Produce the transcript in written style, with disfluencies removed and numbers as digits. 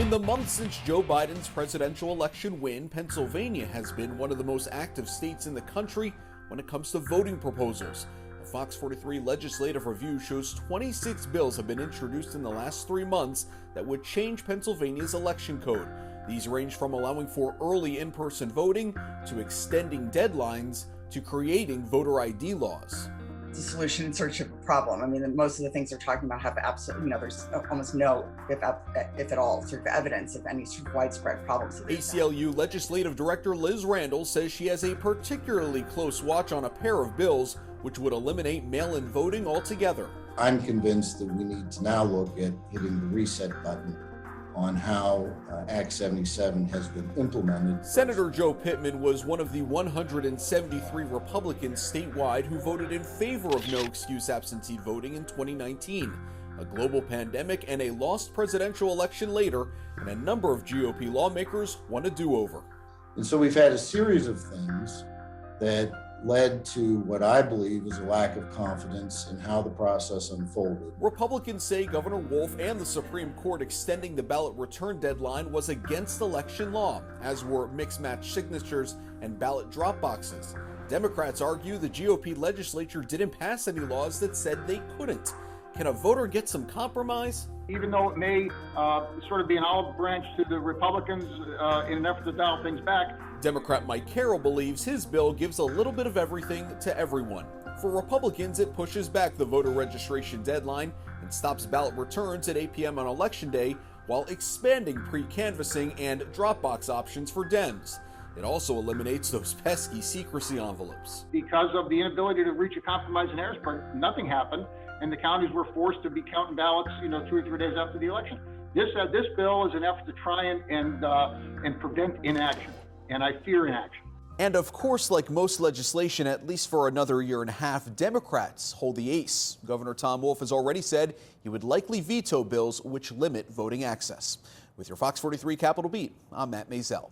In the months since Joe Biden's presidential election win, Pennsylvania has been one of the most active states in the country when it comes to voting proposals. A Fox 43 legislative review shows 26 bills have been introduced in the last 3 months that would change Pennsylvania's election code. These range from allowing for early in-person voting to extending deadlines to creating voter ID laws. It's a solution in search of a problem. I mean, most of the things they're talking about have absolutely, there's almost no, if at all, sort of evidence of any sort of widespread problems. ACLU Legislative Director Liz Randall says she has a particularly close watch on a pair of bills which would eliminate mail-in voting altogether. I'm convinced that we need to now look at hitting the reset button on how Act 77 has been implemented. Senator Joe Pittman was one of the 173 Republicans statewide who voted in favor of no-excuse absentee voting in 2019. A global pandemic and a lost presidential election later, and a number of GOP lawmakers want a do-over. And so we've had a series of things that led to what I believe is a lack of confidence in how the process unfolded. Republicans say Governor Wolf and the Supreme Court extending the ballot return deadline was against election law, as were mixed-match signatures and ballot drop boxes. Democrats argue the GOP legislature didn't pass any laws that said they couldn't. Can a voter get some compromise? Even though it may sort of be an olive branch to the Republicans in an effort to dial things back. Democrat Mike Carroll believes his bill gives a little bit of everything to everyone. For Republicans, it pushes back the voter registration deadline and stops ballot returns at 8 p.m. on Election Day while expanding pre-canvassing and drop-box options for Dems. It also eliminates those pesky secrecy envelopes. Because of the inability to reach a compromise in Harrisburg, nothing happened, and the counties were forced to be counting ballots, 2 or 3 days after the election. This bill is an effort to try and prevent inaction, and I fear inaction. And of course, like most legislation, at least for another year and a half, Democrats hold the ace. Governor Tom Wolf has already said he would likely veto bills which limit voting access. With your Fox 43 Capitol Beat, I'm Matt Maisel.